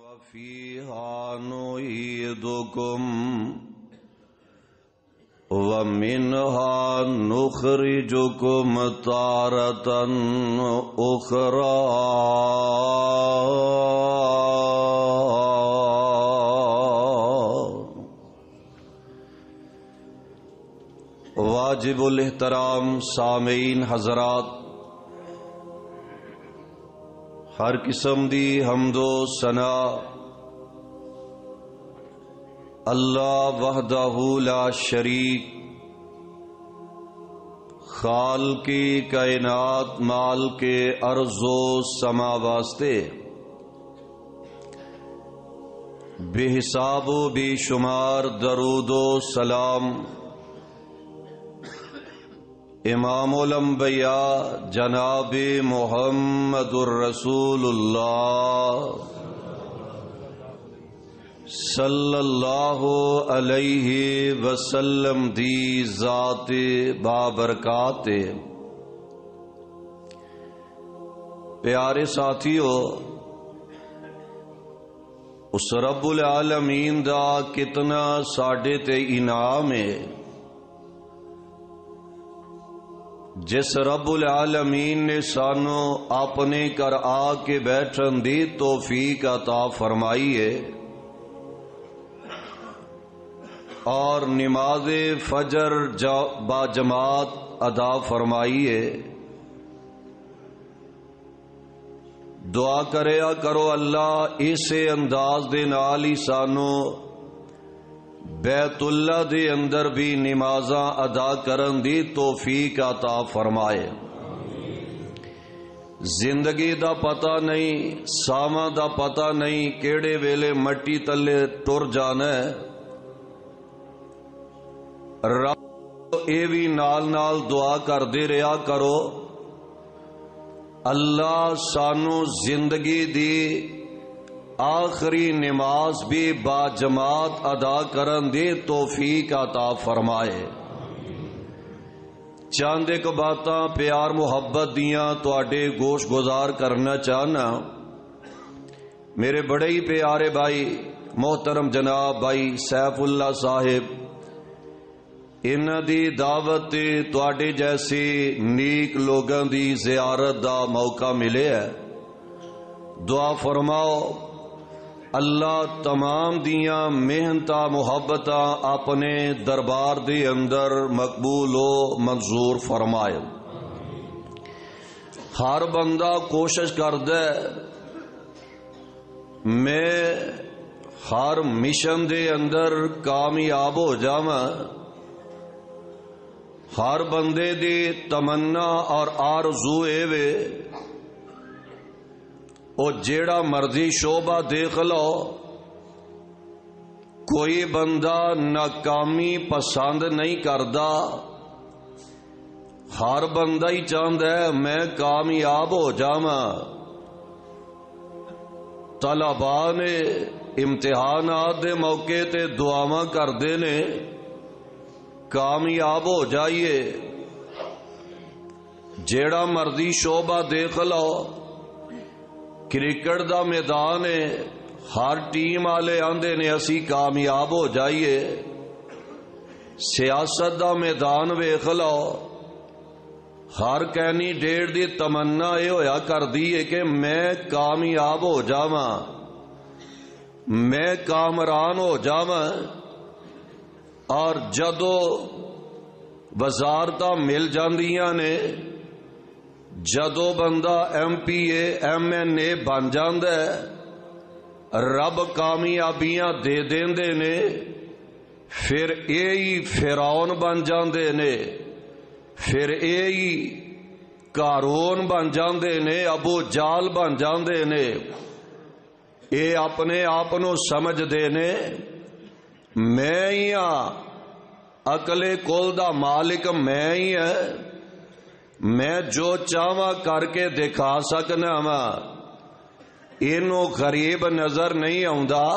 وفيها نعيدكم ومنها نخرجكم تارة أخرى واجب الاحترام سامعین حضرات، ہر قسم دی حمد و ثنا اللہ وحدہ لا شریک خالق کائنات مال کے ارض و سما واسطے بے حساب و بے شمار درود و سلام امام الانبیاء جناب محمد الرسول اللہ صلی اللہ علیہ وسلم دی ذات بابرکات۔ پیارے ساتھیو، اس رب العالمین دا کتنا ساڈے تے انعام ہے جس رب العالمین نے سانو اپنے گھر آ کے بیٹھن دی توفیق عطا فرمائی ہے اور نماز فجر با جماعت ادا فرمائی ہے۔ دعا کریا کرو اللہ اسے انداز دے نال ہی سانو بیت اللہ دے اندر بھی نمازاں ادا کرن دی توفیق عطا فرمائے۔ زندگی دا پتہ نہیں، ساواں دا پتہ نہیں، کیڑے ویلے مٹی تلے ٹر جانا ہے۔ رب اے بھی نال نال دعا کر دے رہا کرو اللہ سانو زندگی دی آخری نماز بھی با جماعت ادا کرن دی توفیق عطا فرمائے۔ چاند ایک باتاں پیار محبت دیاں تواڈے گوش گزار کرنا چاہنا۔ میرے بڑے ہی پیارے بھائی محترم جناب بھائی سیف اللہ صاحب، انہاں دی دعوت تواڈے جیسے نیک لوگاں دی زیارت دا موقع ملے ہے۔ دعا فرماؤ اللہ تمام دیاں محنتاں محبتاں اپنے دربار دے اندر مقبول و منظور فرمائے۔ ہر بندہ کوشش کردا ہے میں ہر مشن دے اندر کامیاب ہو جاواں۔ ہر بندے دی تمنا اور آرزو اے وے او جیڑا مرضی شعبہ دیکھ لو، کوئی بندہ ناکامی پسند نہیں کردا، ہر بندہ ہی چاہندا ہے میں کامیاب ہو جاواں۔ طلباء نے امتحانات دے موقع تے دعاواں کردے نے کامیاب ہو جائیے۔ جیڑا مرضی شعبہ دیکھ لو، کرکٹ دا میدان ہے، ہر ٹیم والے آندے نے اسی کامیاب ہو جائیے۔ سیاست دا میدان ویکھ لو، ہر کینڈیڈیٹ دی تمنا یہ ہویا کردی ہے کہ میں کامیاب ہو جاواں، میں کامران ہو جاواں۔ اور جدو وزارتاں مل جاندیاں نے، جدو بندہ M P A M N A بن جاندا ہے، رب کامیابیاں دے دیندے نے، پھر اے ہی فرعون بن جاندے نے، پھر اے ہی قارون بن جاندے نے، ابو جال بن جاندے نے۔ اے اپنے آپ نو سمجھ دے نے میں ہی ہاں، عقل کل دا مالک میں ہی ہے، میں جو چاہواں کر کے دکھا سکنا وا۔ اینو غریب نظر نہیں آوندا،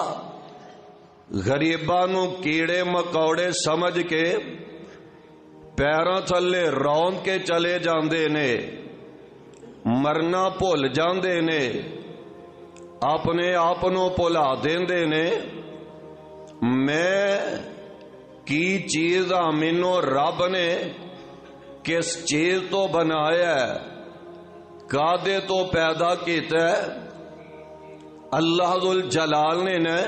غریباں نو کیڑے مکوڑے سمجھ کے پیراں تھلے رون کے چلے جاندے نے، مرنا بھول جاندے نے۔ اپنے آپ نو بھلا دیندے نے میں کی چیز ہاں، مینوں رب نے کس چیز تو بنایا ہے، کادے تو پیدا کیتا ہے۔ اللہ ذل جلال نے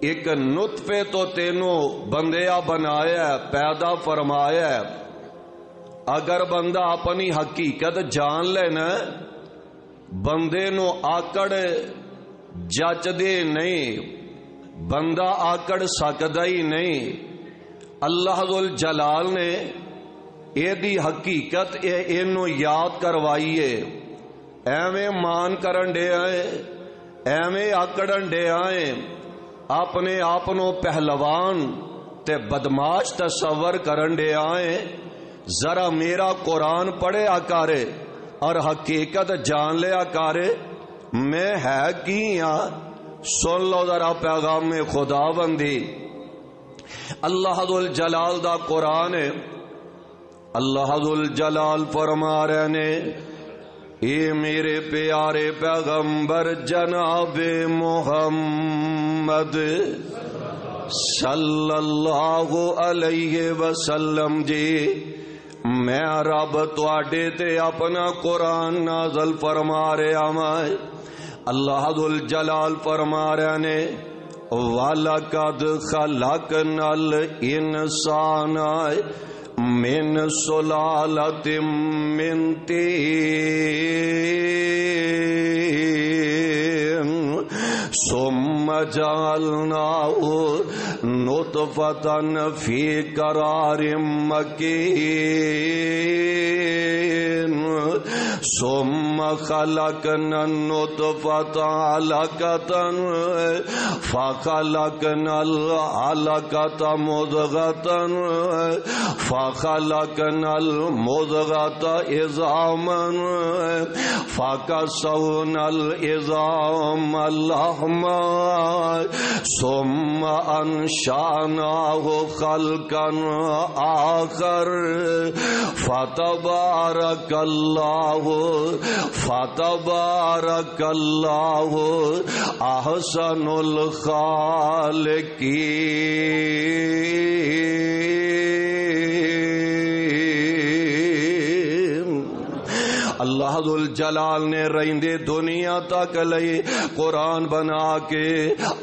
ایک نطفے تو تینوں بندیا بنایا ہے، پیدا فرمایا ہے۔ اگر بندہ اپنی حقیقت جان لینا بندے نو آکڑ جچ دے نہیں، بندہ آکڑ سکدا ہی نہیں۔ اللہ ذل جلال نے اے دی حقیقت اینو یاد کروائیے، ایویں مان کرن دے آئے، ایویں آکڑن دے آئے، اپنے آپ نو پہلوان تے بدماش تصور کرن دے آئے۔ ذرا میرا قرآن پڑھیا کرے اور حقیقت جان لیا کرے میں ہے کی ہاں۔ سن لو ذرا پیغام خدا بندی، اللہ ذل جلال دا قرآن ہے۔ اللہ ذل جلال فرما رہے نے اے میرے پیارے پیغمبر جناب محمد صلی اللہ علیہ وسلم جی، میں رب تواڈے تے اپنا قرآن نازل فرما رہا میں۔ اللہ ذل جلال فرما رہے نے وَلَقَدْ خَلَقْنَا الْإِنسَانَ من سلالة من طين ثم جعلناه نطفة في قرار مكين ثم خلقنا النطفة علقة فخلقنا العلقة مضغة فخلقنا المضغة عظاما فكسونا العظام لحما ثم أنشأناه خلقا آخر فتبارك الله أحسن الخالقين۔ اللہ ذل جلال نے رہندے دنیا تک لئی قرآن بنا کے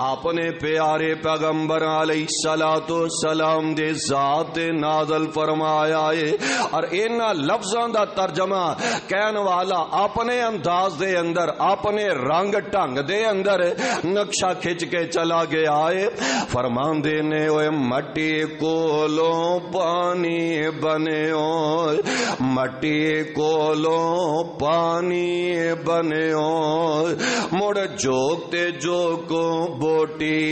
اپنے پیارے پیغمبر علیہ الصلوۃ والسلام دے ذات نازل فرمایا ہے، اور انہاں لفظاں دا ترجمہ کہن والا اپنے انداز دے اندر اپنے رنگ ٹنگ دے اندر نقشہ کھچ کے چلا گیا ہے۔ فرماندے نے اوے مٹی کولوں پانی بنیو، مٹی کولوں پانی بنیو، مڑ جوگتے جوگو بوٹی،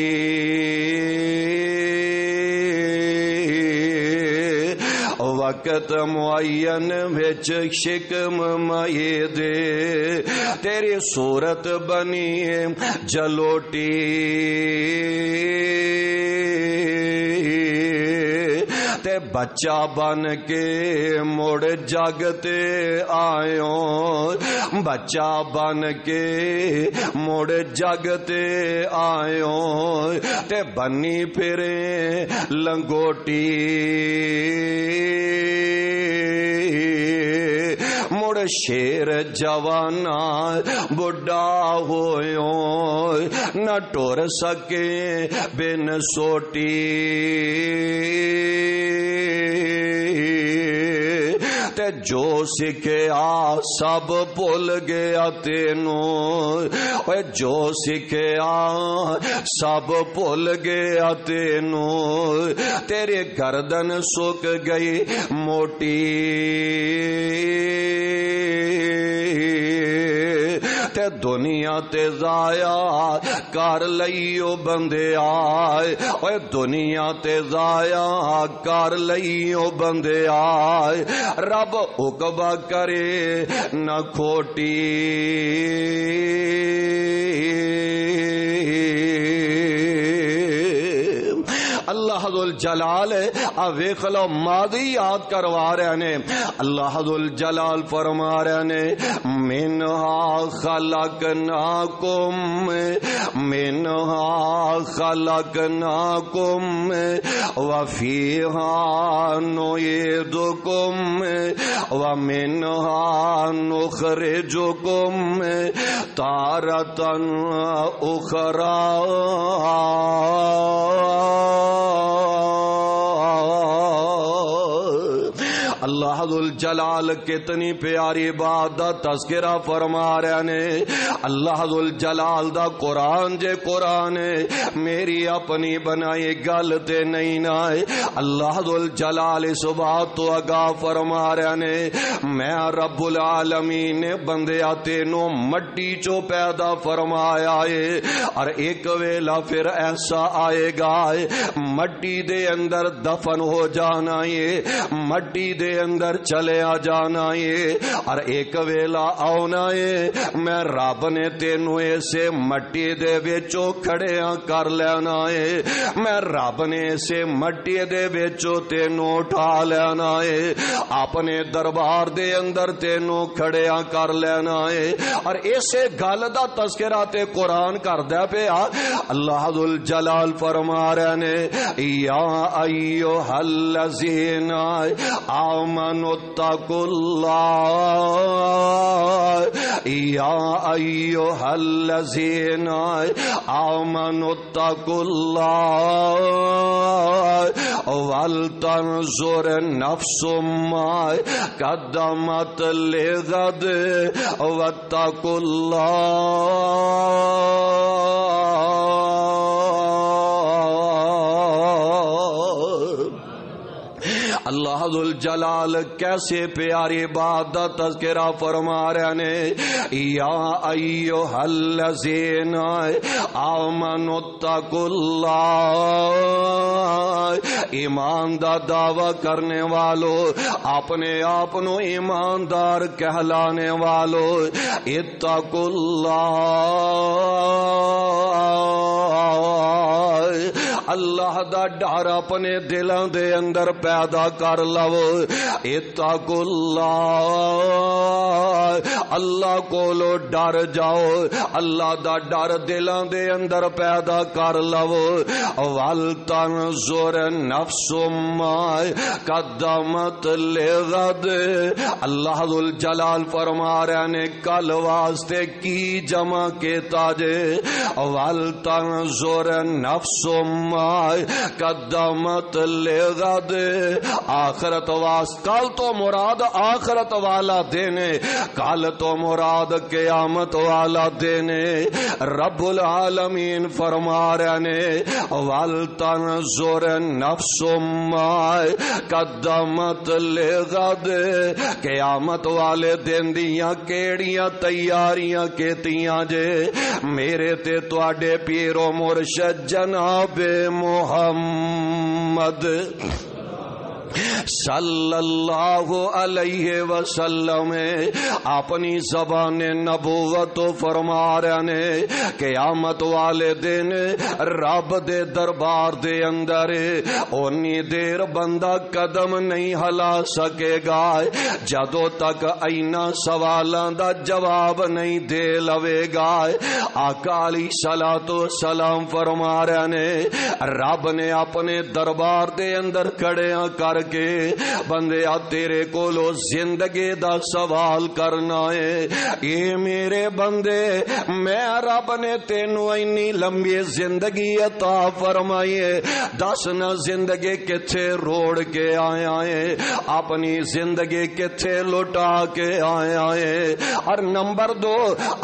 وقت معین وچ شکم مائی دے تیری صورت بنی جلوٹی، تے بچہ بن کے مڑ جگتے آئیوں، بچہ بن کے مڑ جگتے آئیوں، تے بنی پھرے لنگوٹی، مڑ شیر جوانا بڑھا ہوئیوں، نہ ٹور سکے بن سوٹی، تے جو سکھیا سب بھول گیا تینوں، جو سکھیا سب بھول گیا تینوں، تیرے گردن سک گئی موٹی، تے دنیا تے ضائع کر لئیو بندے آئے، اوے دنیا تے ضائع کر لئیو بندے آئے، رب عقبہ کرے نہ کھوٹی، اللہ اللہ ذو الجلال ویکھ لو ماضی یاد کروا رہے نے. اللہ ذو الجلال فرما رہے نے منہا خلقناکم وفیہا نعیدکم ومنہا نخرجکم تارۃ اخری. اللہ ذو الجلال کتنی پیاری بات دا تذکرہ فرما رہے نے. اللہ ذو الجلال دا قرآن جے قرآن میری اپنی بنائی گل تے نہیں نائے. اللہ ذو الجلال اس بات تو آگاہ فرما رہے نے میں رب العالمین نے بندیا تینوں مٹی چو پیدا فرمایا ہے اور ایک ویلا پھر ایسا آئے گا مٹی دے اندر دفن ہو جانا ہے, مٹی دے اندر چلے آ جانا ہے اور ایک ویلا آنا ہے میں رب نے تینوں اسے مٹی دے وچوں کھڑیاں کر لینا ہے. میں رب نے اسے مٹی دے وچوں تینوں اٹھا لینا ہے, اپنے دربار دے اندر تینوں کھڑیاں کر لینا ہے. اور اسے گل دا تذکرہ تے قرآن کردا پیا. اللہ ذو الجلال فرما رہے نے یا ایھا الذین آمنوا اتقوا اللہ یا ایھا الذین آمنوا اتقوا اللہ ولتنظر نفس ما قدمت لغد واتقوا اللہ ذو الجلال کیسے پیاری بات دا تذکرہ فرما رہے نے یا ایھا الذین آمنوا اتقوا اللہ. ایمان دا دعویٰ کرنے والو, اپنے آپ نو ایماندار کہلانے والو, اتقوا اللہ, اللہ دا ڈر اپنے دلاں دے اندر پیدا کر لو. اتقوا اللہ, اللہ کولو ڈر جاؤ, اللہ دا ڈر دلاں دے اندر پیدا کر لو. ولتنظر نفس ما قدمت لغد, اللہ ذو الجلال فرما رہے نے کل واسطے کی جمع کیتا جے. ولتنظر نفس ما قدمت لغد, آخرت واسطے کل تو مراد آخرت والا دینے, کل تو مراد قیامت والا دینے. رب العالمین فرما رہے نے ولتنظر نفس ما قدمت لغد, قیامت والے دن دیاں کیڑیاں تیاریاں کیتیاں جے میرے تے تواڈے پیرو مرشد جناب محمد صلی اللہ علیہ وسلم اپنی زبان نبوت فرما رہے نے قیامت والے دن رب دے دربار دے اندر اونی دیر بندہ قدم نہیں ہلا سکے گا جدوں تک اینا سوالاں دا جواب نہیں دے لوے گا. آقا علیہ الصلوۃ والسلام فرما رہے نے رب نے اپنے دربار دے اندر کھڑیاں کر کے بندیا تیرے کولو زندگی دا سوال کرنا ہے. اے میرے بندے میں رب نے تینوں اینی لمبی زندگی عطا فرمائی ہے, دس نہ زندگی کتھے روڑ کے آیا ہے, اپنی زندگی کتھے لٹا کے آیا ہے. اور نمبر 2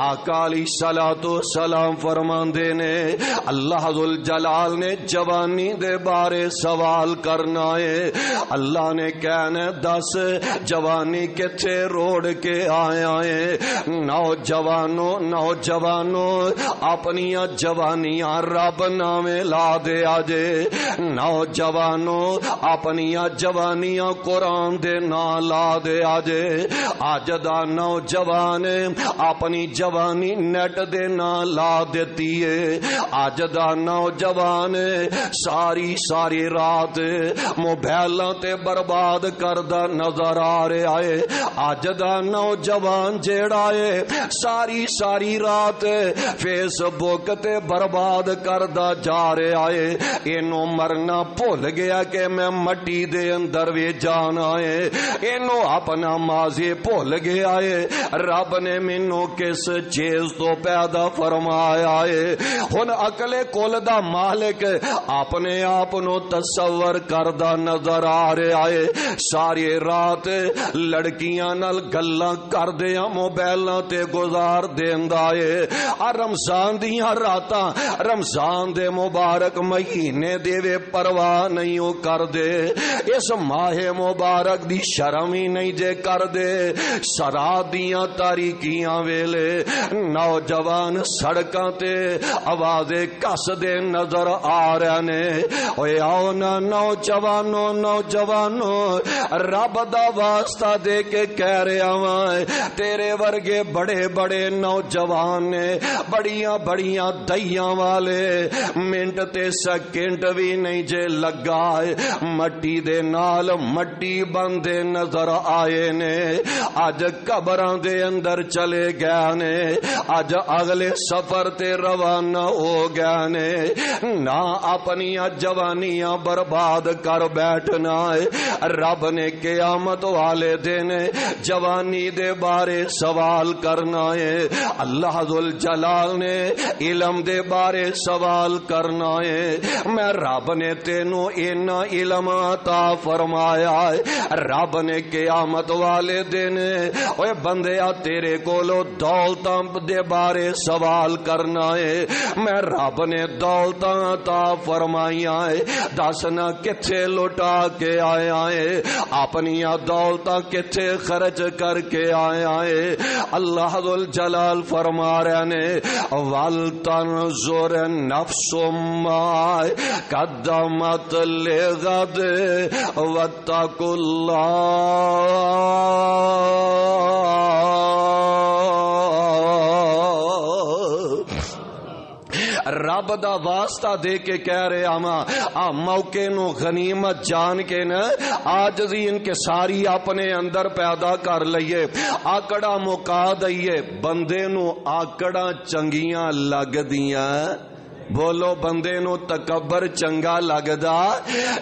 آقا علیہ الصلوۃ والسلام فرماندے نے اللہ ذو الجلال نے جوانی دے بارے سوال کرنا ہے. اللہ نے کہنا دس جوانی کتھے روڑ کے آیا ہے؟ نوجوانوں اپنی جوانیاں رب نامے لا دے آجے، نوجوانوں اپنی جوانیاں قرآن دے نا لا دے آجے۔ اج دا نوجوان اپنی جوانی نیٹ دے نا لا دیتی ہے، اج دا نوجوان ساری رات موبائلاں تے برباد کردا نظر آ رہا ہے۔ اج دا نوجوان جیڑا ہے ساری رات فیس بک تے برباد کردا جا رہا ہے۔ اینو مرنا بھول گیا کہ میں مٹی دے اندر وی جانا ہے، اینو اپنا ماضی بھول گیا ہے رب نے مینوں کس چیز تو پیدا فرمایا ہے۔ ہن عقل کل دا مالک اپنے آپ نو تصور کردا نظر آ رہا ہے، ساری رات لڑکیاں نال گلاں کردیاں موبائلاں تے گزار دیندا ہے۔ رمضان دیاں راتاں رمضان دے مبارک مہینے دے وے پرواہ نہیں او کر دے، اس ماہ مبارک دی شرم ہی نہیں جے کر دے۔ رات دیاں تاریکیاں ویلے نوجوان سڑکاں تے آوازیں کس دے نظر آ رہے نے۔ اوے آؤ نا نوجوانوں رب دا واسطہ دے کے کہہ رہا ہاں، تیرے ورگے بڑے نوجوان نے بڑیاں دئیاں والے منٹ تے سیکنڈ بھی نہیں جے لگا مٹی دے نال مٹی بندے نظر آئے نے۔ اج قبراں دے اندر چلے گئے نے، اج اگلے سفر تے روانہ ہو گئے نے۔ نہ اپنی جوانیاں برباد کر بیٹھنا ہے، رب نے قیامت والے دن جوانی دے بارے سوال کرنا ہے، اللہ ذوالجلال نے علم دے بارے سوال کرنا ہے۔ میں رب نے تینوں اینا علم عطا فرمایا ہے، رب نے قیامت والے دن اوے بندیا تیرے کولو دولتاں دے بارے سوال کرنا ہے، میں رب نے دولتاں عطا فرمائیاں ہے، دسنا کتھے لٹا کے آیا ہے، اپنی دولتاں کتھے خرچ کر کے آیا ہے۔ اللہ ذوالجلال فرما رہے نے وَلْتَنْظُرْ نَفْسٌ مَا قَدَّمَتْ لِغَدٍ وَاتَّقُوا اللَّهَ۔ رب دا واسطہ دے کے کہہ رہے آ موقع نو غنیمت جان کے نا عاجزی انکساری اپنے اندر پیدا کر لئیے، آکڑا مکا دئیے۔ بندے نو آکڑا چنگیاں لگ دیاں، بولو بندے نو تکبر چنگا لگدا،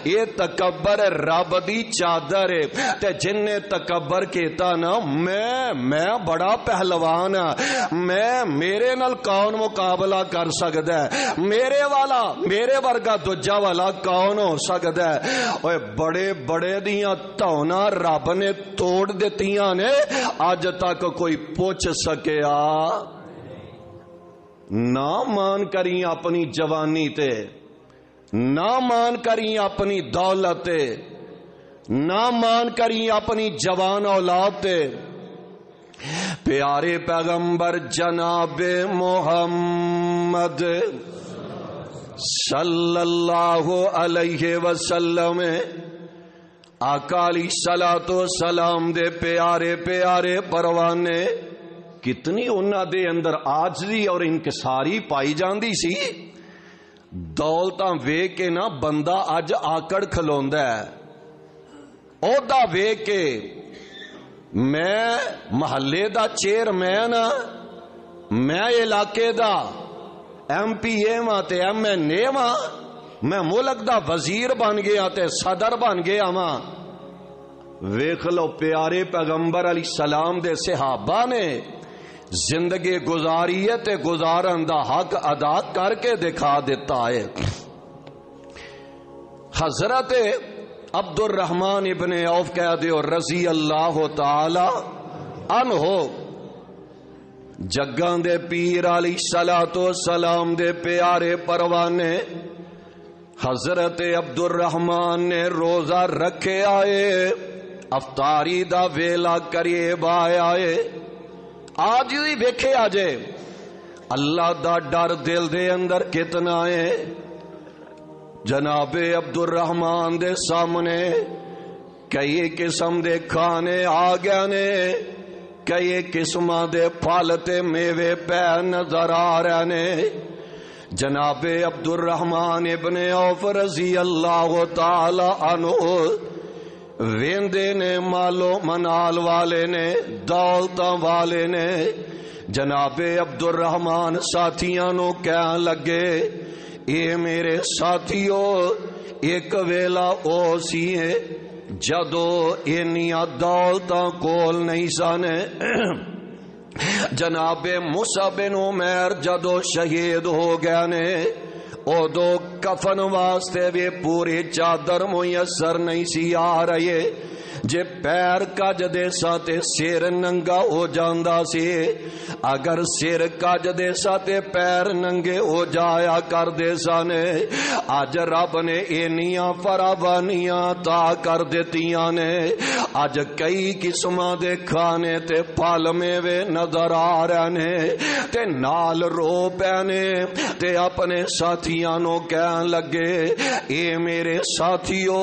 یہ تکبر رب دی چادر ہے، تے جن نے تکبر کیتا نا میں بڑا پہلوان ہاں، میرے نال کون مقابلہ کر سکدا ہے، میرے ورگا دوجا والا کون ہو سکدا ہے۔ اوے بڑے دیاں تونا رب نے توڑ دتیاں نے، اج تک کوئی پوچھ سکیا نہ مان کریں اپنی جوانی تے، نہ مان کریں اپنی دولت تے، نہ مان کریں اپنی جوان اولاد تے۔ پیارے پیغمبر جناب محمد صلی اللہ علیہ وسلم آقا علیہ الصلوۃ والسلام دے پیارے پروانے، کتنی انہاں دے اندر عاجزی اور انکساری پائی جاندی سی۔ دولتاں ویکھ کے نا بندہ اج آکڑ کھلوندا ہے، عہدہ ویکھ کے میں محلے دا چیئرمین ہاں، میں علاقے دا ایم پی اے ہاں تے ایم این اے ہاں، میں ملک دا وزیر بن گیا تے صدر بن گیا ہاں۔ ویکھ لو پیارے پیغمبر علیہ السلام دے صحابہ نے زندگی گزاری ہے تے گزارن دا حق ادا کر کے دکھا دیتا ہے۔ حضرت عبد الرحمن ابن عوف کہہ دیو رضی اللہ تعالی عنہ، جگاں دے پیر علیہ الصلوۃ والسلام دے پیارے پروانے، حضرت عبد الرحمان نے روزہ رکھے آئے، افطاری دا ویلا قریب آیا ہے، آج ہی ویکھے آجے اللہ دا ڈر دل دے اندر کتنا ہے۔ جناب عبد الرحمان دے سامنے کئی قسم دے کھانے آ گئے نے، کئی قسم دے پھل تے میوے پہ نظر آ رہے نے۔ جناب عبد الرحمان ابن عوف رضی اللہ تعالی عنہ ویندے نے، مالو منال والے نے، دولتاں والے نے۔ جناب عبد الرحمان ساتھیاں نو کہن لگے، اے میرے ساتھیو، ایک ویلا او سی ہے جدو اینیاں دولتاں کول نہیں سن۔ جناب موسیٰ بن عمیر جدو شہید ہو گیا نے، ادو کفن واسطے بھی پوری چادر میسر نہیں سی آ رہی، جے پیر کج دے ساتے سر ننگا ہو جاندا سی، اگر سر کج دے ساتے پیر ننگے ہو جایا کر دے سانے۔ اج رب نے اینیاں فراوانیاں تا کر دیتیاں نے، اج کئی قسماں دے کھانے تے پھل میوے نظر آ رہے نے، تے نال رو پینے تے اپنے ساتھیاں نو کہن لگے، اے میرے ساتھیو،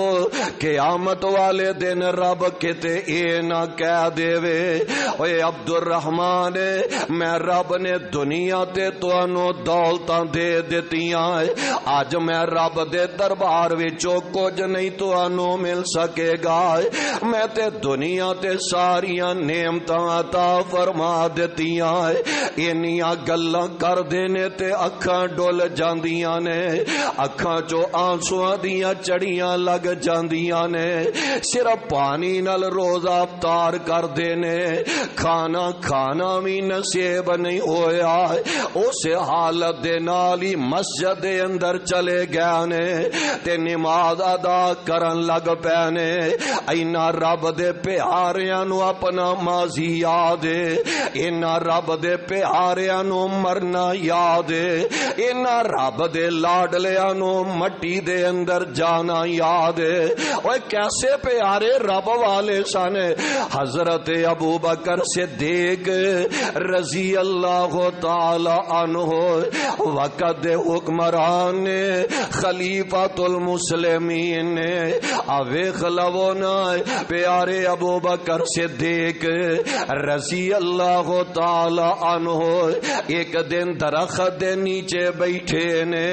قیامت والے دن رب کتے اے نہ کہہ دے وے، اے عبد الرحمان میں رب نے دنیا تے تانوں دولتاں دے دتیاں، اج میں رب دے دربار وچوں کچھ نہیں تانوں مل سکے گا، میں تے دنیا تے ساریاں نعمتاں عطا فرما دتیاں، اینیاں گلاں کر دینے تے اکھاں ڈول جاندیاں نے، اکھاں چوں آنسواں دیاں چڑیاں لگ جاندیاں نے، صرف پانی نال روزہ افطار کر دینے، کھانا بھی نصیب نہیں ہویا، اس حالت دے نال ہی مسجد دے اندر چلے گئے نے تے نماز ادا کرن لگ پے نے۔ اینا رب دے پیاریاں نو اپنا ماضی یاد ہے، اینا رب دے پیاریاں نو مرنا یاد ہے، اینا رب دے لاڈلیاں نو مٹی دے اندر جانا یاد ہے۔ اوے کیسے پیارے رب والے سن۔ حضرت ابو بکر صدیق رضی اللہ تعالی عنہ وقت حکمران نے، خلیفۃ المسلمین نے، اویخ لونا پیارے ابو بکر صدیق رضی اللہ تعالی عنہ ایک دن درخت دے نیچے بیٹھے نے،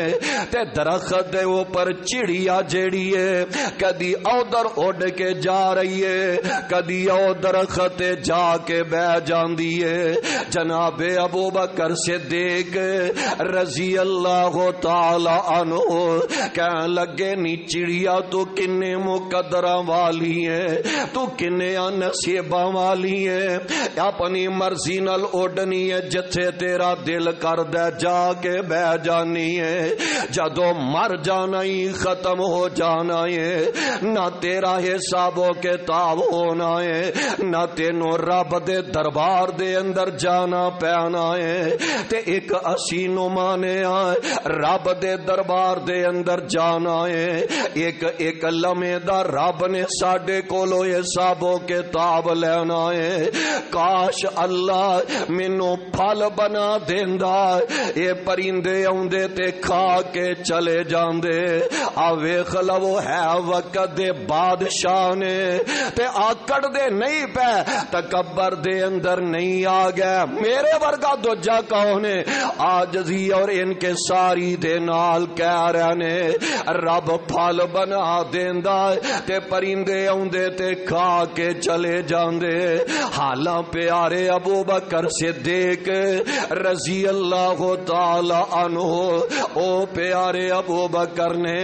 تے درخت دے اوپر چڑیا جیڑی ہے کدی ادھر اڑ کے جا رہی ہے، کدی او درخت جا کے بہ جاندی ہے۔ جناب ابو بکر صدیق رضی اللہ تعالی عنہ کہنے لگے، نی چڑیا تو کنے مقدراں والی ہے، تو کنے نصیباں والی ہے، اپنی مرضی نال اڑنی ہے، جتھے تیرا دل کردے جا کے بہ جانی ہے، جدو مر جانا ہی ختم ہو جانا ہے، نہ تیرا حساب و کتاب ہونا ہے، نہ تینوں رب دے دربار دے اندر جانا پینا ہے، تے ایک اسی نمانے آئے رب دے دربار دے اندر جانا ہے، ایک لمحے دا رب نے ساڈے کولو حساب و کتاب لینا ہے۔ کاش اللہ مینوں پھل بنا دیندا، اے پرندے اوندے تے کھا کے چلے جاندے۔ آ ویکھ لو ہے وقت دے بادشاہ نے تے آکڑ دے نہیں پے، تکبر دے اندر نہیں آ گیا، میرے ورگا دوجا کون ہے؟ عاجزی اور ان کے ساری دے نال کہہ رہے نے رب پھل بنا دیندا تے پرندے اوندے تے کھا کے چلے جاندے۔ حالاں پیارے ابو بکر صدیق رضی اللہ تعالی عنہ، او پیارے ابو بکر نے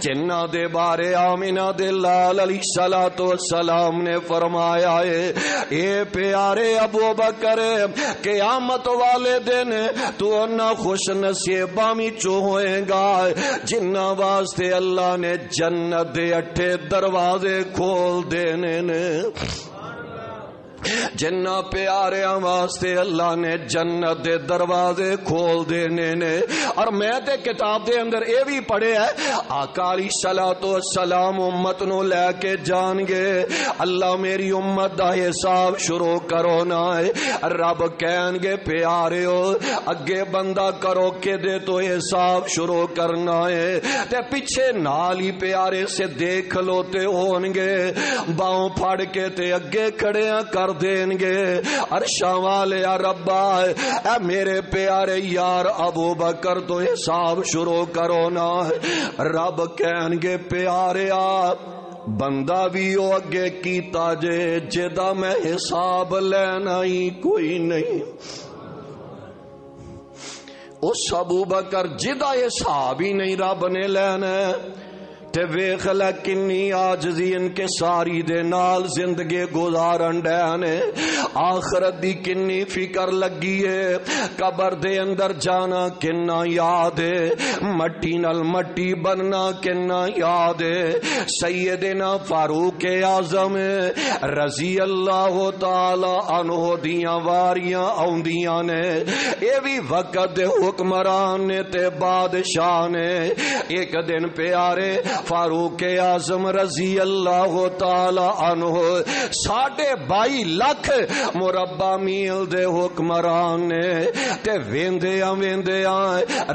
جنہ دے بارے آمینہ دے لال علیہ السلام نے فرمایا ہے، اے پیارے ابو بکر قیامت والے دن تو نہ خوش نصیباں وچوں ہوئے گا جنہ واسطے اللہ نے جنت دے 8 دروازے کھول دینے نے۔ جنہ پیاریاں واسطے اللہ نے جنت دے دروازے کھول دینے نے. اور میں تے کتاب دے اندر اے بھی پڑھے ہے آقا علیہ الصلوۃ والسلام امت نو لے کے جان گے اللہ میری امت دا حساب شروع کرو نا ہے. رب کہن گے پیاریو اگے بندہ کرو کہ دے تو حساب شروع کرنا ہے تے پیچھے نال ہی پیارے سے دیکھ لوتے ہون گے باؤں پھڑ کے تے اگے کھڑیاں کر دیں گے عرشاں والے ربا اے میرے پیارے یار ابو بکر تو حساب شروع کرو نا. رب کہن گے پیاریا بندہ بھی او اگے کیتا جے جدا میں حساب لینا ہی کوئی نہیں. اس ابو بکر جدا حساب ہی نہیں رب نے لینا تے ویکھ لے کنی عاجزی انکساری دے نال زندگی گزارن ڈے نے. آخرت دی کنی فکر لگی ہے قبر دے اندر جانا کنا یاد ہے مٹی نال مٹی بننا کنا یاد ہے. سیدنا فاروق اعظم رضی اللہ تعالی عنہ دیاں واریاں آوندیاں نے اے بھی وقت دے حکمران نے تے بادشاہ نے. ایک دن پیارے فاروق اعظم رضی اللہ تعالی عنہ 22.5 لاکھ مربع میل دے حکمران نے تے ویندیاں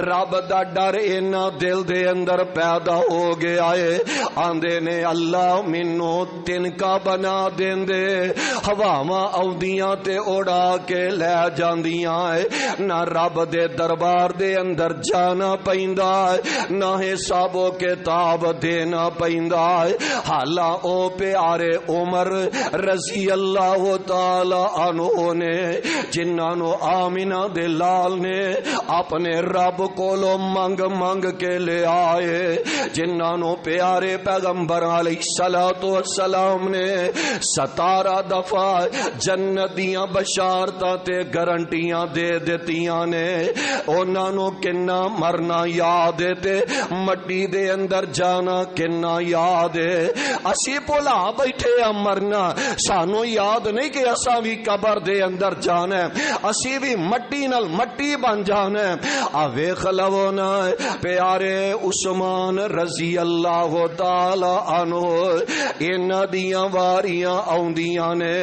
رب دا ڈر اینا دل دے اندر پیدا ہو گیا ہے. آندے نے اللہ مینوں تنکا بنا دیندے ہواواں آوندیاں تے اڑا کے لے جاندیاں نہ رب دے دربار دے اندر جانا پیندا نہ حساب و کتاب دینا پیندا. حالا او پیارے عمر رضی اللہ تعالی عنہ نے جنہاں نو آمینہ دے لال نے اپنے رب کولو منگ منگ کے لے آئے جنہاں نو پیارے پیغمبر علیہ الصلوۃ والسلام نے 17 دفعہ جنت دیاں بشارتاں تے گارنٹیاں دے دتیاں نے. انہاں نو کنا مرنا یاد تے مٹی دے اندر جانا کنا یاد ہے. اسی بھلا بیٹھے مرنا سانو یاد نہیں کہ اساں بھی قبر دے اندر جانا ہے اسی بھی مٹی نال مٹی بن جانا ہے. آ ویکھ لو نا پیارے عثمان رضی اللہ تعالی عنہ انہاں دیاں واریاں آوندیاں نے.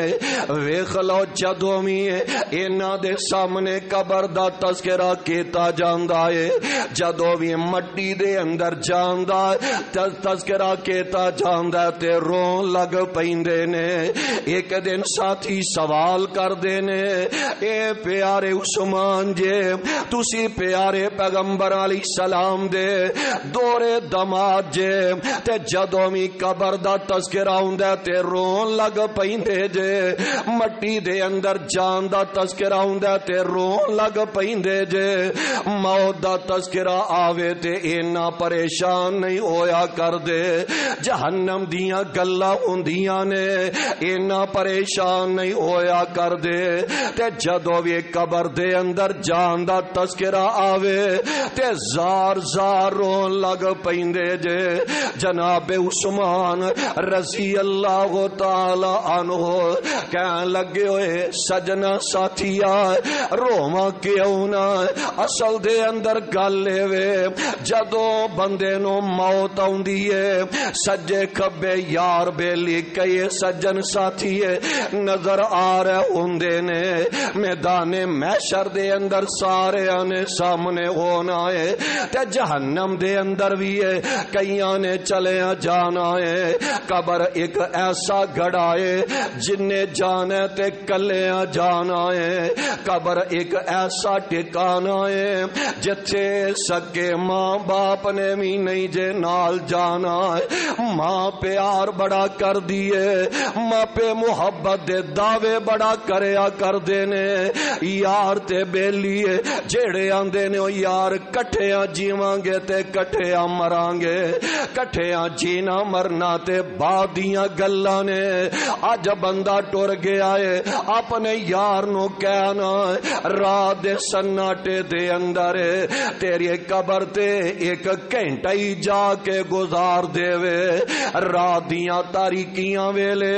ویکھ لو جدوں وی انہاں دے سامنے قبر دا تذکرہ کیتا جاندا ہے جدوں وی مٹی دے اندر جاندا تذکرہ کیتا جاندا تے رون لگ پیندے نے. ایک دن ساتھی سوال کردے نے اے پیارے عثمان جے تسی پیارے پیغمبر علیہ السلام دے دورے دماد جے تے جدوں وی قبر دا تذکرہ ہوندا تے رون لگ پیندے جے مٹی دے اندر جان دا تذکرہ ہوندا تے رون لگ پیندے جے موت دا تذکرہ آوے تے اینا پریشان نہیں ہویا کر دے. جہنم دیاں گلاں ہوندیاں نے اینا پریشان نہیں ہویا کر دے تے جدوں وی قبر دے اندر جان دا تذکرہ آوے تے زار زار رون لگ پیندے جے. جناب عثمان رضی اللہ تعالی عنہ کہن لگے ہوئے سجنا ساتھیا روواں کیوں نہ اصل دے اندر گل وے جدوں بندے نو موت آوندی ہے سجے کھبے یار بیلی کئی سجن ساتھی نظر آ رہے ہوندے نے میدان محشر دے اندر سارے آنے سامنے ہونا ہے تے جہنم دے اندر بھی ہے کئیاں نے چلے جانا ہے. قبر ایک ایسا گڑا ہے جن نے جانا تے کلیاں جانا ہے. قبر ایک ایسا ٹھکانا ہے جتھے سکے ماں باپ نے بھی نہیں جے نال جانا ہے. ماں پیار بڑا کر دیے ماں پہ محبت دے دعوے بڑا کریا کر دینے یار تے بیلی جیڑے آندے نے یار کٹھیاں جیواں گے تے کٹھیاں مران گے کٹھیاں جینا مرنا تے بادیاں گلاں نے. اج بندہ ٹر گیا ہے اپنے یار نو کہنا رات دے سناٹے دے اندر تیری قبر تے ایک گھنٹہ ہی جا کے گزار دے وے رات دیاں تاریکیاں ویلے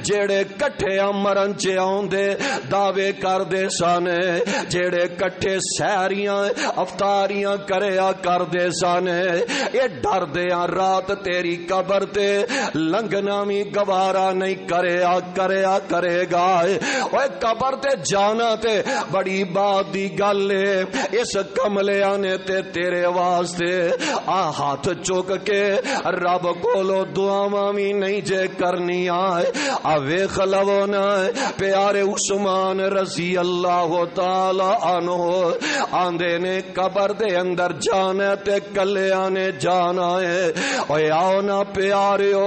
جیڑے کٹھے مرن چ آوندے دعوے کردے سن جیڑے کٹھے سحریاں افطاریاں کریا کردے سن اے ڈر دیاں رات تیری قبر تے لنگنا بھی گوارا نہیں کرے گا اوے قبر تے جانا تے بڑی بات دی گل ہے اس کملیاں نے تے تیرے واسطے آ ہاتھ چک کے رب کولو دعاواں بھی نہیں جے کرنی آ ویکھ لو نا پیارے عثمان رضی اللہ تعالی عنہ آندے نے قبر دے اندر جانا تے کلیاں نے جانا ہے اوے آؤ نا پیاریو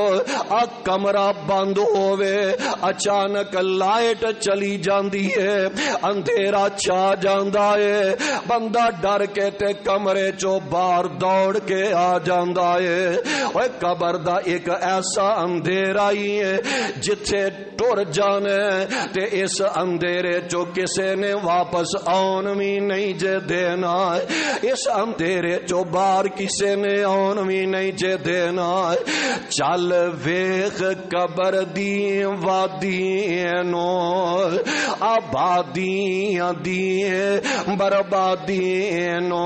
آ کمرہ بند ہووے اچانک لائٹ چلی جاندی ہے اندھیرا چھا جاندا ہے بندہ ڈر کے تے کمرے چوں باہر دوڑ کے آ جاندا ہے اوے قبر دا ایک ایسا اندھیرا ہی ہے جتھے ٹر جانا تے اس اندھیرے چوں کسے نے واپس آن بھی نہیں جے دینا اس اندھیرے چوں باہر کسے نے آن بھی نہیں جے دینا چل ویکھ قبر دی وادیاں نو آبادیاں دی بربادیاں نو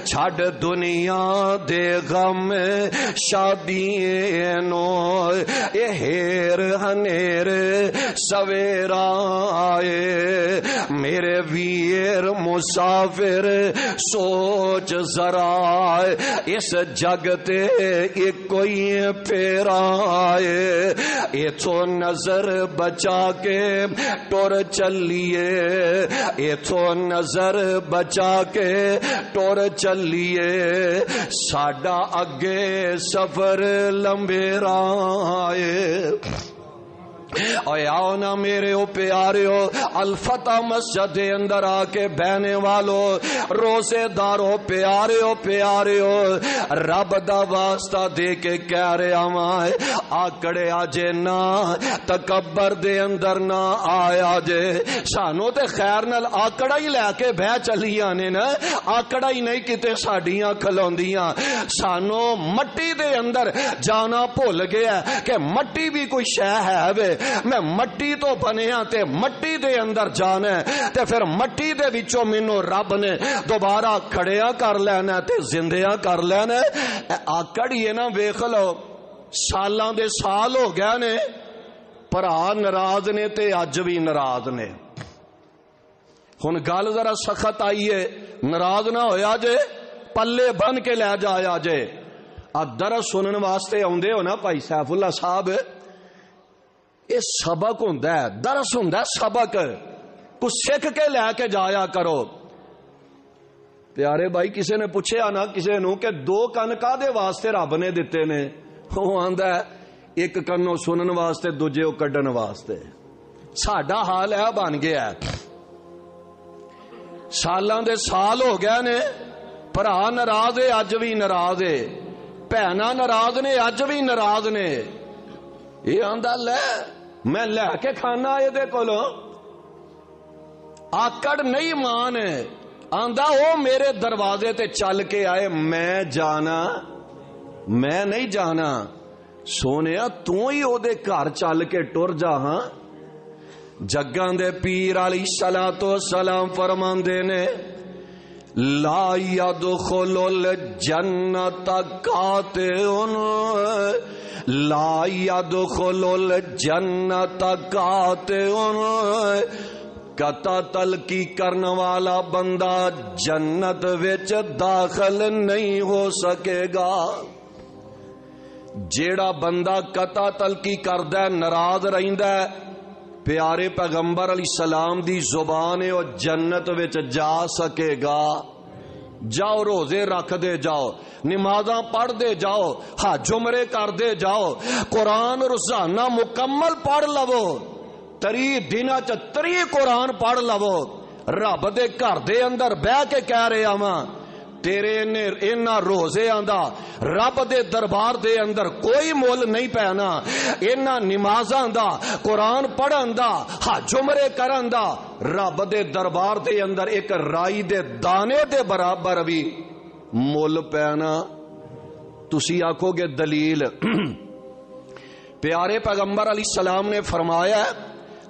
چھڈ دنیا دے غم شادیاں نو اے ہیر ہنیر سویرا آئے میرے ویر مسافر سوچ ذرا اس جگ تے ایک کوئی پھیرا آئے ایتھو نظر بچا کے ٹور چلیے ایتھو نظر بچا کے ٹور چلیے ساڈا اگے سفر لمبیرا آئے اوے آؤ نا میرے او پیاریو الفتح مسجد دے اندر آ کے بہنے والو روزے دارو پیاریو رب دا واسطہ دے کے کہہ رہا ماں آکڑے آجے نا تکبر دے اندر نہ آیا جے سانو تے خیر نال آکڑا ہی لے کے بہ چلیاں نے نا آکڑا ہی نہیں کتے ساڈیاں کھلوندیاں سانو مٹی دے اندر جانا بھول گیا کہ مٹی بھی کوئی شے ہے وے میں مٹی تو بنیا تے مٹی دے اندر جانا ہے تے پھر مٹی دے وچوں مینوں رب نے دوبارہ کھڑیا کر لینا تے زندیاں کر لینا آکڑ یہ نا ویکھ لو سالاں دے سال ہو گئے نے بھرا ناراض نے تے اج بھی ناراض نے ہن گل ذرا سخت آئی ہے ناراض نہ ہویا جے پلے بن کے لے جایا جے درس سنن واسطے آندے ہو نا بھائی سیف اللہ صاحب یہ سبق ہوندا ہے درس ہوندا ہے سبق کچھ سکھ کے لے کے جایا کرو پیارے بھائی کسے نے پوچھیا نا کسے نو کہ دو کن کادے واسطے رب نے دتے نے وہ آندا ہے ایک کنوں سنن واسطے دوجے او کڈن واسطے ساڈا حال ہے بن گیا ہے سالاں دے سال ہو گئے نے بھرا ناراض ہے اج بھی ناراض ہے بھیناں ناراض نے اج بھی ناراض نے یہ آندا لے میں لے کے کھانا یہ کولو آکڑ نہیں مان آندا وہ میرے دروازے تے چل کے آئے میں جانا میں نہیں جانا سونیا تو ہی او دے گھر چل کے ٹر جا ہاں جگاں دے پیر علیہ الصلوۃ والسلام فرماندے نے لا يدخل الجنت قاطع لا يدخل الجنت قاطع قطع تلقی کرن والا بندہ جنت وچ داخل نہیں ہو سکے گا جیڑا بندہ قطع تلقی کردا ہے ناراض رہندا ہے پیارے پیغمبر علیہ السلام دی زبان ہے وہ جنت وچ جا سکے گا جاؤ روزے رکھ دے جاؤ نمازاں پڑھ دے جاؤ حج عمرے کر دے جاؤ قرآن روزانہ مکمل پڑھ لو 3 دن چ 3 قرآن پڑھ لو رب دے گھر دے اندر بہ کے کہہ رہا ہاں تیرے انہاں روزیاں دا رب دے دربار دے اندر کوئی مول نہیں پینا انہاں نمازاں دا قرآن پڑھن دا حج عمرے کرن دا رب دے دربار دے اندر ایک رائی دے دانے دے برابر بھی مول پینا تسی آکھو گے دلیل پیارے پیغمبر علیہ السلام نے فرمایا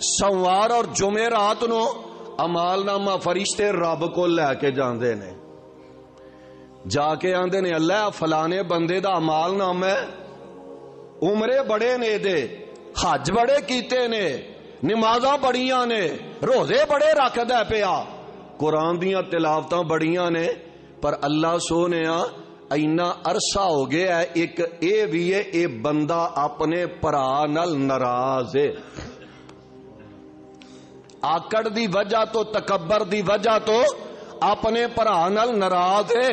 سوار اور جمعرات نو امال نامہ فرشتے رب کو لے کے جاندے نے، جا کے آندے نے اللہ فلانے بندے دا امال نامہ ہے، عمرے بڑے نے دے، حج بڑے کیتے نے، نمازاں بڑیاں نے، روزے بڑے رکھدا پیا، قرآن دیاں تلاوتاں بڑیاں نے، پر اللہ سونیا اینا عرصہ ہو گیا ہے ایک اے بھی ہے اے بندہ اپنے پرا نال ناراض ہے، آکڑ دی وجہ تو تکبر دی وجہ تو اپنے پرا نال ناراض ہے۔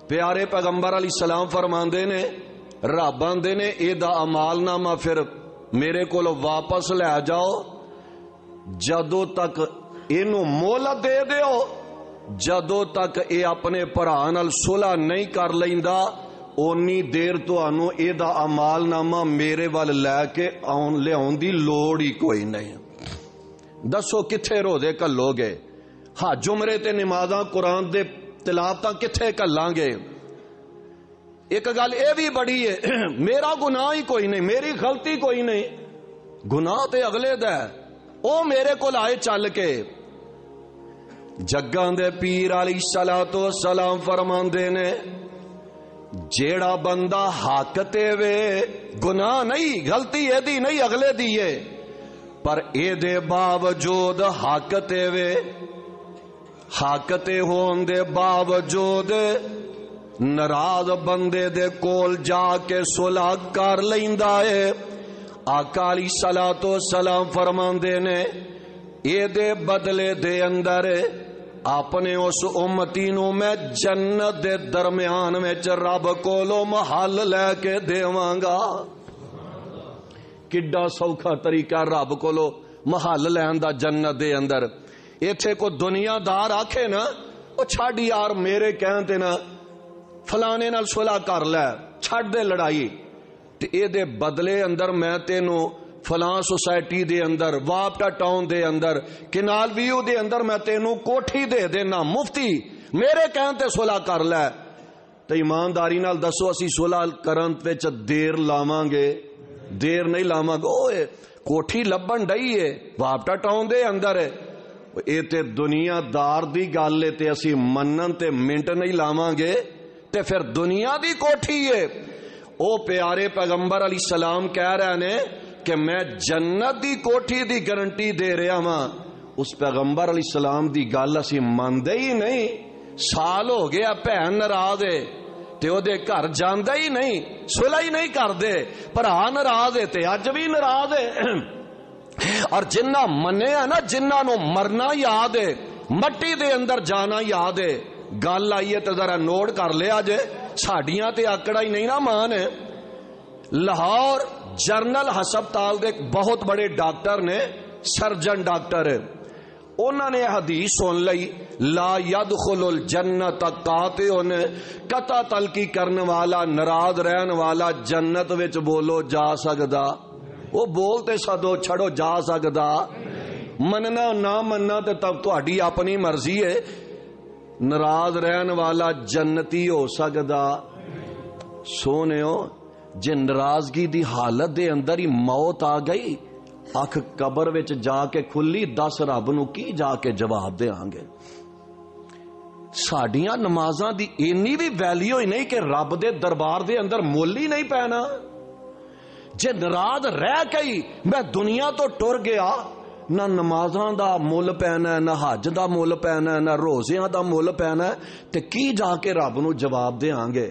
پیارے پیغمبر علیہ السلام فرماندے نے رب آندے نے اے دا امال نامہ پھر میرے کولو واپس لے جاؤ، جدوں تک اینو مہلت دے دیو، جدوں تک اے اپنے پرا نال صلح نہیں کر لیندا اونی دیر تانوں اے دا امال نامہ میرے ول لے کے لیاون دی لوڑ ہی کوئی نہیں۔ دسو کتھے روزے کلو گے، حج عمرے تے نمازاں قرآن دے تلاوتاں کتھے کلاں گے؟ ایک گل اے بھی بڑی ہے میرا گناہ ہی کوئی نہیں، میری غلطی کوئی نہیں، گناہ تے اگلے دا ہے، او میرے کول آئے چل کے۔ جگاں دے پیر علیہ الصلوۃ والسلام فرماندے نے جیڑا بندہ حق تے وے گناہ نہیں، غلطی اے دی نہیں اگلے دی ہے، پر اے دے باوجود حق تے وے، حق تے ہون دے باوجود ناراض بندے دے کول جا کے صلح کر لیندا ہے۔ آقا علیہ الصلوۃ والسلام فرماندے نے اے دے بدلے دے اندر اپنے اس امتی نو میں جنت دے درمیان وچ رب کولو محل لے کے دیواں گا۔ کڈا سوکھا طریقہ رب کولو محل لین دا جنت دے اندر۔ ایتھے کو دنیا دار آکھے نا او چھڈ یار میرے کہن تے نا فلانے نال صلح کر لے، چھڈ دے لڑائی، تے اے دے بدلے اندر میں تینوں فلاں سوسائٹی دے اندر، واپٹا ٹاؤن دے اندر، کنال ویو دے اندر میں تینوں کوٹھی دے دینا مفتی، میرے کہن تے صلح کر لے۔ تے ایمانداری نال دسو اسی صلح کرن وچ دیر لاواں گے؟ دیر نہیں لاواں گے۔ اوے کوٹھی لبن ڈئی ہے واپٹا ٹاؤن دے اندر ہے، اے تے دنیا دار دی گل ہے تے اسی منن تے منٹ نہیں لاواں گے، تے پھر دنیا دی کوٹھی ہے۔ او پیارے پیغمبر علیہ السلام کہہ رہے نے کہ میں جنت دی کوٹھی دی گارنٹی دے رہا ہاں، اس پیغمبر علیہ السلام دی گل اسی مندے ہی نہیں، سال ہو گیا بہن ناراض ہے تے او دے گھر جاندا ہی نہیں، صلح ہی نہیں کردے، بھرا ناراض ہے تے اج بھی ناراض ہے۔ اور جنہ منے ہے نا، جنہ نو مرنا یاد ہے، مٹی دے اندر جانا یاد ہے، گل آئی ہے تے ذرا نوٹ کر لیا جے، ساڈیاں تے آکڑا ہی نہیں نا مان ہے۔ لاہور جنرل ہسپتال دے بہت بڑے ڈاکٹر نے، سرجن ڈاکٹر، انہوں نے حدیث سن لئی لا يدخل الجنت قاطع، قطع تلقی کرنے والا، ناراض رہن والا جنت وچ بولو جا سکدا؟ وہ بولتے سدو چھڑو جا سکدا؟ مننا نہ مننا تے تب تہاڈی اپنی مرضی ہے، ناراض رہن والا جنتی ہو سکدا؟ سونےو جے ناراضگی دی حالت دے اندر ہی موت آ گئی، اکھ قبر وچ جا کے کھلی، دس رب نو کی جا کے جواب دیاں گے؟ ساڈیاں نمازاں دی اینی بھی ویلیو ہی نہیں کہ رب دے دربار دے اندر مول ہی نہیں پینا۔ جے ناراض رہ گئی میں دنیا تو ٹر گیا، نہ نمازاں دا مول پینا ہے، نہ حج دا مول پینا ہے، نہ روزیاں دا مول پینا ہے، تے کی جا کے رب نو جواب دیاں گے؟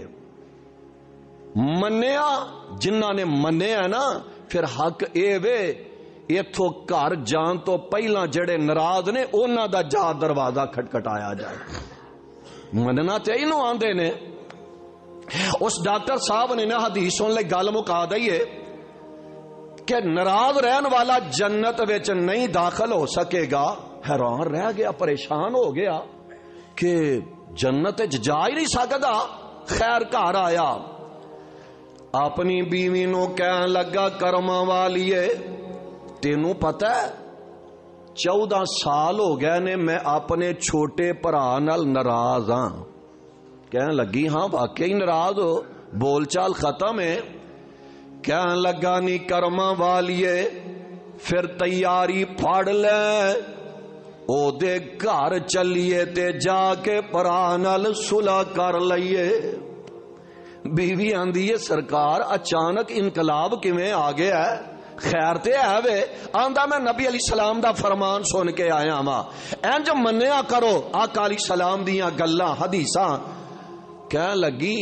منیا جنہ نے منیا نا، پھر حق اے وے ایتھوں گھر جان تو پہلا جڑے ناراض نے انہاں دا جا دروازہ کھٹکھٹایا جائے۔ مننا چاہیے نو آندے نے۔ اس ڈاکٹر صاحب نے نا حدیث سن لے گل مکا دئیے کہ ناراض رہن والا جنت وچ نہیں داخل ہو سکے گا۔ حیران رہ گیا، پریشان ہو گیا کہ جنت جا ہی نہیں سکتا۔ خیر گھر آیا، اپنی بیوی نو کہن لگا کرما والیے تینوں پتہ ہے 14 سال ہو گئے نے میں اپنے چھوٹے بھرا نال ناراض ہاں۔ کہنے لگی ہاں واقعی ناراض ہو, بول چال ختم ہے. کہنے لگا نی کرما والیے پھر تیاری پھاڑ لے, او دے گھر چلیے تے جا کے پرا نال صلح کر لئیے. بیوی آندی ہے سرکار اچانک انقلاب کیویں آ گیا ہے؟ خیر تے ہے وے. آندا میں نبی علیہ السلام دا فرمان سن کے آیا وا, انج منیا کرو آقا علیہ السلام دیاں گلاں حدیثاں. کہن لگی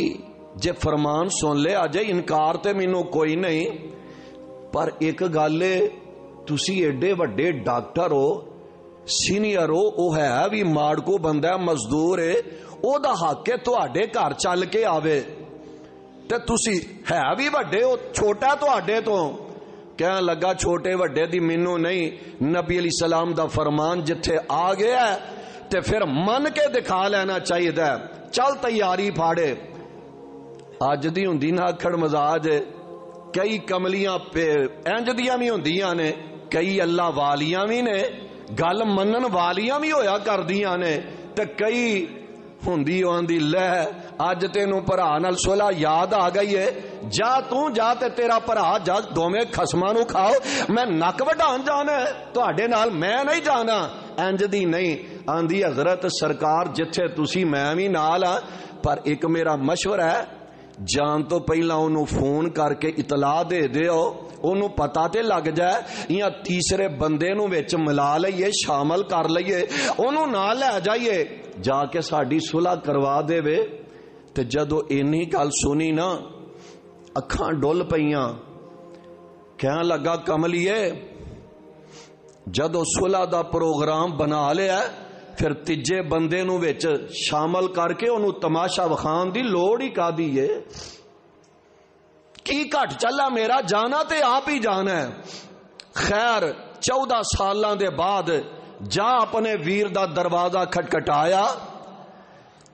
جے فرمان سن لے اجے انکار تے مینوں کوئی نہیں, پر ایک گل ہے تسی ایڈے وڈے ڈاکٹر ہو, سینئر ہو, او ہے بھی ماڑکو بندہ ہے, مزدور ہے, او دا حق ہے تواڈے گھر چل کے آوے تے تسی ہے بھی وڈے ہو, چھوٹا تواڈے تو. کہن لگا چھوٹے وڈے دی مینوں نہیں, نبی علیہ السلام دا فرمان جتھے آ گیا ہے تے پھر من کے دکھا لینا چاہیے. چل تیاری پھاڑے. اج دی ہوندی نا آکھڑ مزاج, کئی کملیاں پہ انج دیاں بھی ہوندیاں نے, کئی اللہ والیاں بھی نے, گل منن والیاں بھی ہویا کردیاں نے, تے کئی ہوندی آندی لے اج تینوں بھرا نال صلح یاد آ گئی ہے, جا تو جا تے تیرا بھرا جا, دوویں خصماں نو کھاؤ, میں نک وڈان جانا ہے تواڈے نال, میں نہیں جانا. انج دی نہیں آندی حضرت سرکار جتھے تسی میں بھی نال ہاں, پر ایک میرا مشورہ ہے, جان تو پہلا انہوں فون کر کے اطلاع دے دیو, انہوں پتا تے لگ جائے, یا تیسرے بندے نو وچ ملا لئیے, شامل کر لئیے, انہوں نہ لے جائیے, جا کے ساڈی صلح کروا دے وے. تے جدو اینی گل سنی نا اکھاں ڈول پئیاں. کہن لگا کملیے جدو صلح دا پروگرام بنا لیا پھر تیجے بندے نو وچ شامل کر کے انہوں تماشا وکھان دی لوڑ ہی کا دی ہے. کی گھٹ چلا, میرا جانا تے آپ ہی جانا ہے. خیر 14 سالاں دے بعد جا اپنے ویر دا دروازہ کھٹکھٹایا,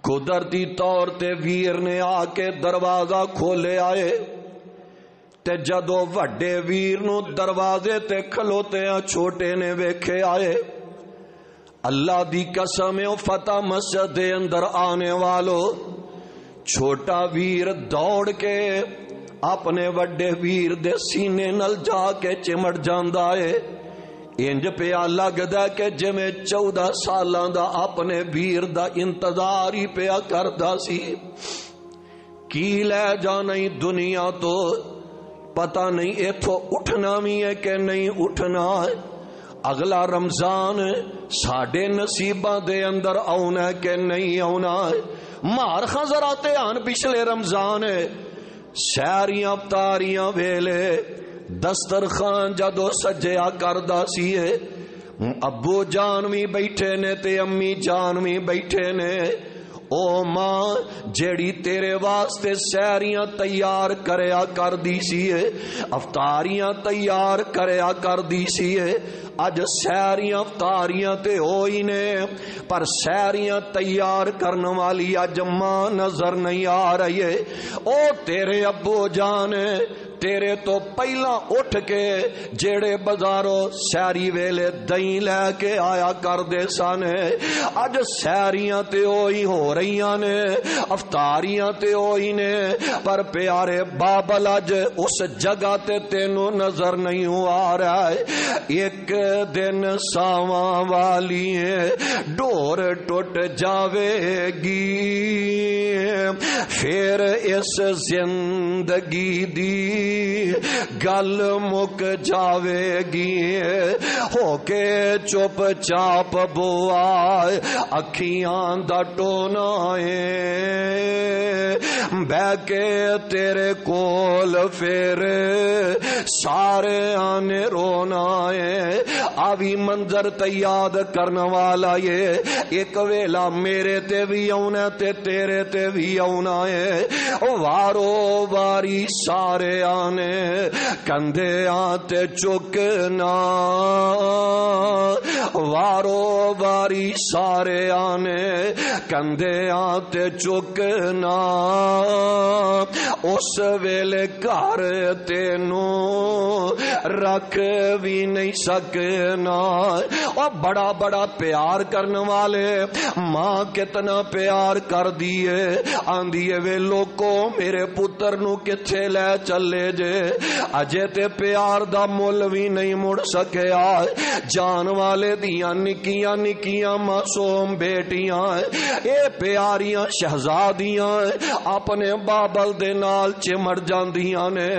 قدرتی طور تے ویر نے آ کے دروازہ کھولے آئے, تے جدو وڈے ویر نو دروازے تے کھلوتے ہیں چھوٹے نے ویکھے آئے. اللہ دی قسم ہے فتح مسجد دے اندر آنے والو, چھوٹا ویر دوڑ کے اپنے وڈے ویر دے سینے نل جا کے چمٹ جاندا ہے. انج پیا لگدا کہ جویں 14 سالاں دا اپنے ویر دا انتظار ہی پیا کردا سی. کی لے جانا دنیا تو پتہ نہیں ایتھوں اٹھنا بھی ہے کہ نہیں اٹھنا ہے, اگلا رمضان ساڈے نصیباں دے اندر آنا ہے کہ نہیں آنا ہے. مار خاں ذرا دھیان پچھلے رمضان سیریاں افطاریاں ویلے دسترخوان جدو سجیا کردا سی, ابو جان بھی بیٹھے نے تے امی جان بھی بیٹھے نے. او ماں جیڑی تیرے واسطے سیریاں تیار کریا کر دی سی, افطاریاں تیار کریا کر دی سی, اج سیریاں افطاریاں تے ہوئی نے, پر سیریاں تیار کرن والی اج ماں نظر نہیں آ رہی ہے. او تیرے ابو جان تیرے تو پہلا اٹھ کے جیڑے بازاروں سیری ویلے دہی لے کے آیا کر دے سن, اج سیریاں تے ہوئی ہو رہیاں نے, افطاریاں تے ہوئی نے, پر پیارے بابل اج اس جگہ تے تینوں نظر نہیں آ رہا ہے. ایک دن ساواں والی ڈور ٹوٹ جاوے گی, پھر اس زندگی دی گل مک جاوے گی. ہو کے چپ چاپ بوا اکھیاں دا ٹونا بہ کے تیرے کول پھر سارے آنے رونا ہے. آوی منظر تے یاد کرنا والا یہ ایک ویلا میرے تے بھی آنا تے تیرے تے بھی آنا ہے. وارو واری سارے آنے کندھے آتے چکنا, وارو واری سارے آنے کندھے آتے چکنا. اس ویلے گھر تینوں رکھ بھی نہیں سکنا۔ اور بڑا بڑا پیار کرنے والے ماں کتنا پیار کر دیے، آندیے وے لوکو میرے پتر نو کتھے لے چلے جے، اجے تے پیار دا مول بھی نہیں مڑ سکیا۔ جان والے دیاں نکیاں نکیاں معصوم بیٹیاں اے پیاریاں شہزادیاں اپنے بابل دے نال چمڑ جاندیاں نے،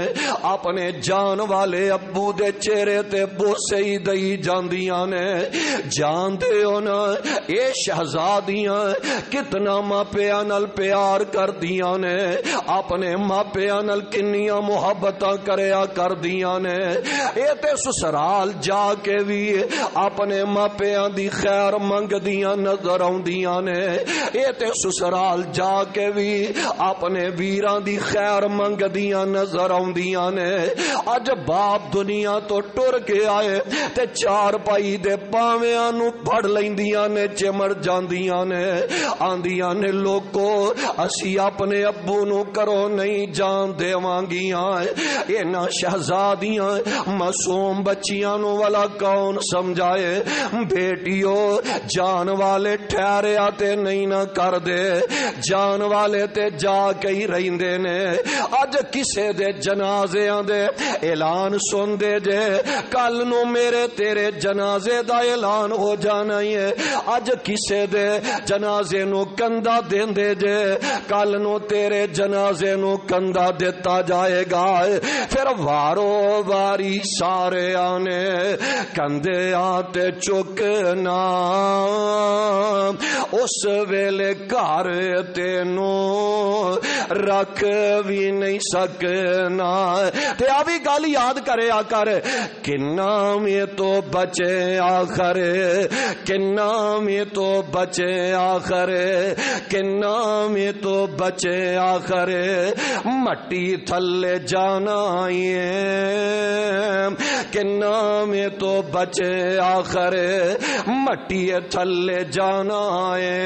اپنے جان والے ابو دے چہرے تے بوسے ہی دئی جاندیاں نے۔ جان دے ہو نا اے شہزادیاں کتنا ماپیاں نال پیار کر دیاں نے، اپنے ماپیاں نال کنیاں محبتاں کریا کر دیاں نے۔ اے تے سسرال جا کے بھی اپنے ماپیاں دی خیر منگ دیاں نظر آؤندیاں نے، اے تے سسرال جا کے بھی اپنے ویراں دی خیر منگ دیاں نظر آؤندیاں نے۔ اج باپ دنیا تو ٹر کے آئے تے چار پائی دے پاویاں نو پھڑ لیندیاں نے، چمڑ جاندیاں نے، آندیاں نے لوکو اسی اپنے ابو نو کرو نہیں جان دیوانگیاں۔ اینا شہزادیاں معصوم بچیاں نو والا کون سمجھائے؟ بیٹیو جان والے ٹھہرے آتے نہیں نہ کر دے، جان والے تے جا کے ہی رہندے نے۔ اج کسے دے جنازے دے اعلان سن دے جے، کل نو میرے تیرے جنازے دا اعلان ہو جانا ہی ہے۔ اج کسے دے جنازے نو کندہ دین دے جے، کل نو تیرے جنازے نو کندہ دیتا جائے گا۔ پھر وارو واری سارے آنے کندے آتے چکنا، اس ویلے گھر تینوں رکھ بھی نہیں سکنا۔ تے آوی گل یاد کرے آکر کنا میں تو بچے آخر، کنا میں تو بچے آخر، کنا میں تو بچے آخر، مٹی تھلے جانا ہے، کنا میں تو بچے آخر مٹی تھلے جانا ہے۔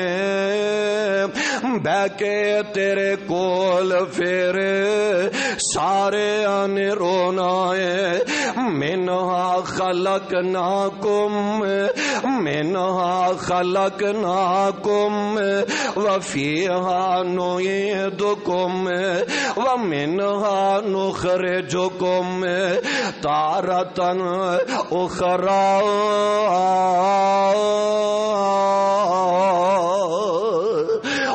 بہ کے تیرے کول پھر سارے آنے رونا ہے، منہا خلقناکم، منہا خلقناکم وفیہا نعیدکم ومنہا نخرجکم تارةً اخرى۔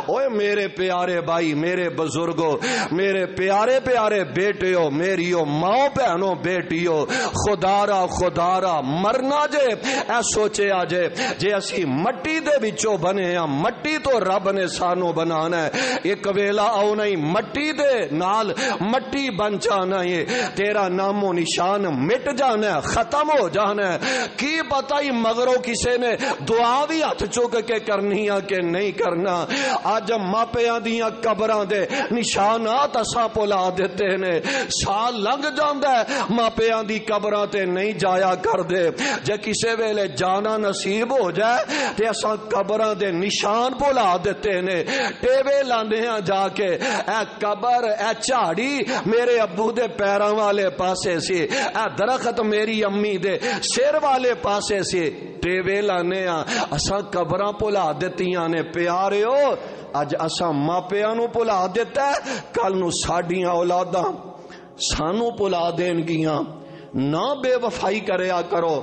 اوے میرے پیارے بھائی، میرے بزرگوں، میرے پیارے پیارے بیٹیوں، میریو ماں بہنوں بیٹیوں، خدارا خدارا مرنا جے اے سوچے آجے جے اسی مٹی دے بچوں بنے ہیں، مٹی تو رب نے سانو بنانا ہے، ایک ویلا آؤ نہیں مٹی دے نال مٹی بن جانا ہے، تیرا نام و نشان مٹ جانا ہے، ختم ہو جانا ہے۔ کی پتہ ہی مغرو کسے نے دعا بھی ہاتھ چک کے کرنی ہے کہ نہیں کرنا۔ آج ماپیاں دیاں قبراں دے نشانات اساں پلا دیتے نے، سال لنگ جاندا ہے ماپیاں دی قبراں تے نہیں جایا کر دے، جے کسے ویلے جانا نصیب ہو جائے تے اساں قبراں دے نشان پلا دیتے نے، ٹیوے لاندے ہاں جا کے اے قبر اے جھاڑی میرے ابو دے پیراں والے پاسے سی، اے درخت میری امی دے سر والے پاسے سی، ٹیوے لانے ہاں اساں قبراں پلا دتیاں نے۔ پیاریو اج اساں ماپیاں نو پلا دیتا ہے، کل نو ساڈیاں اولاداں سانو پلا دین گیاں۔ نہ بے وفائی کریا کرو،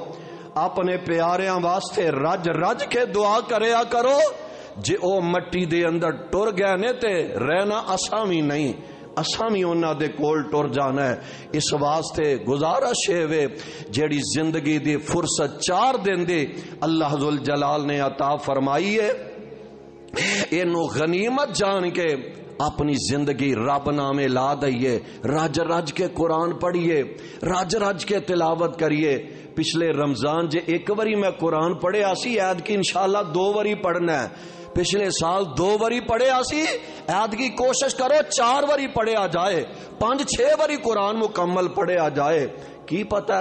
اپنے پیاریاں واسطے رج رج کے دعا کریا کرو، جے او مٹی دے اندر ٹر گئے نے تے رہنا اساں بھی نہیں، اساں بھی انہاں دے کول ٹر جانا ہے۔ اس واسطے گزارش ہے جیڑی زندگی دی فرصت 4 دن دی اللہ ذوالجلال نے عطا فرمائی ہے، اینو غنیمت جان کے اپنی زندگی رب نامے لا دئیے، رج رج کے قرآن پڑھیے، رج رج کے تلاوت کریے۔ پچھلے رمضان جے ایک واری میں قرآن پڑھے آسی، عید کی انشاءاللہ 2 واری پڑھنا ہے۔ پچھلے سال 2 واری پڑھے آسی، عید کی کوشش کرو 4 واری پڑھے آ جائے، 5-6 واری قرآن مکمل پڑھے آ جائے۔ کی پتہ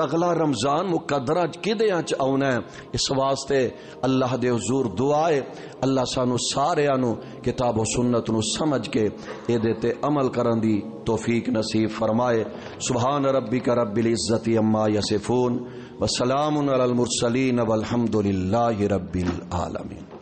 اگلا رمضان مقدرہ کدیاں چ آنا ہے. اس واسطے اللہ دے حضور دعا ہے اللہ سانو سارے نو کتاب و سنت نو سمجھ کے اے تے عمل کرن دی توفیق نصیب فرمائے. سبحان ربک رب العزت عما یصفون وسلام علی المرسلین والحمد للہ رب العالمین.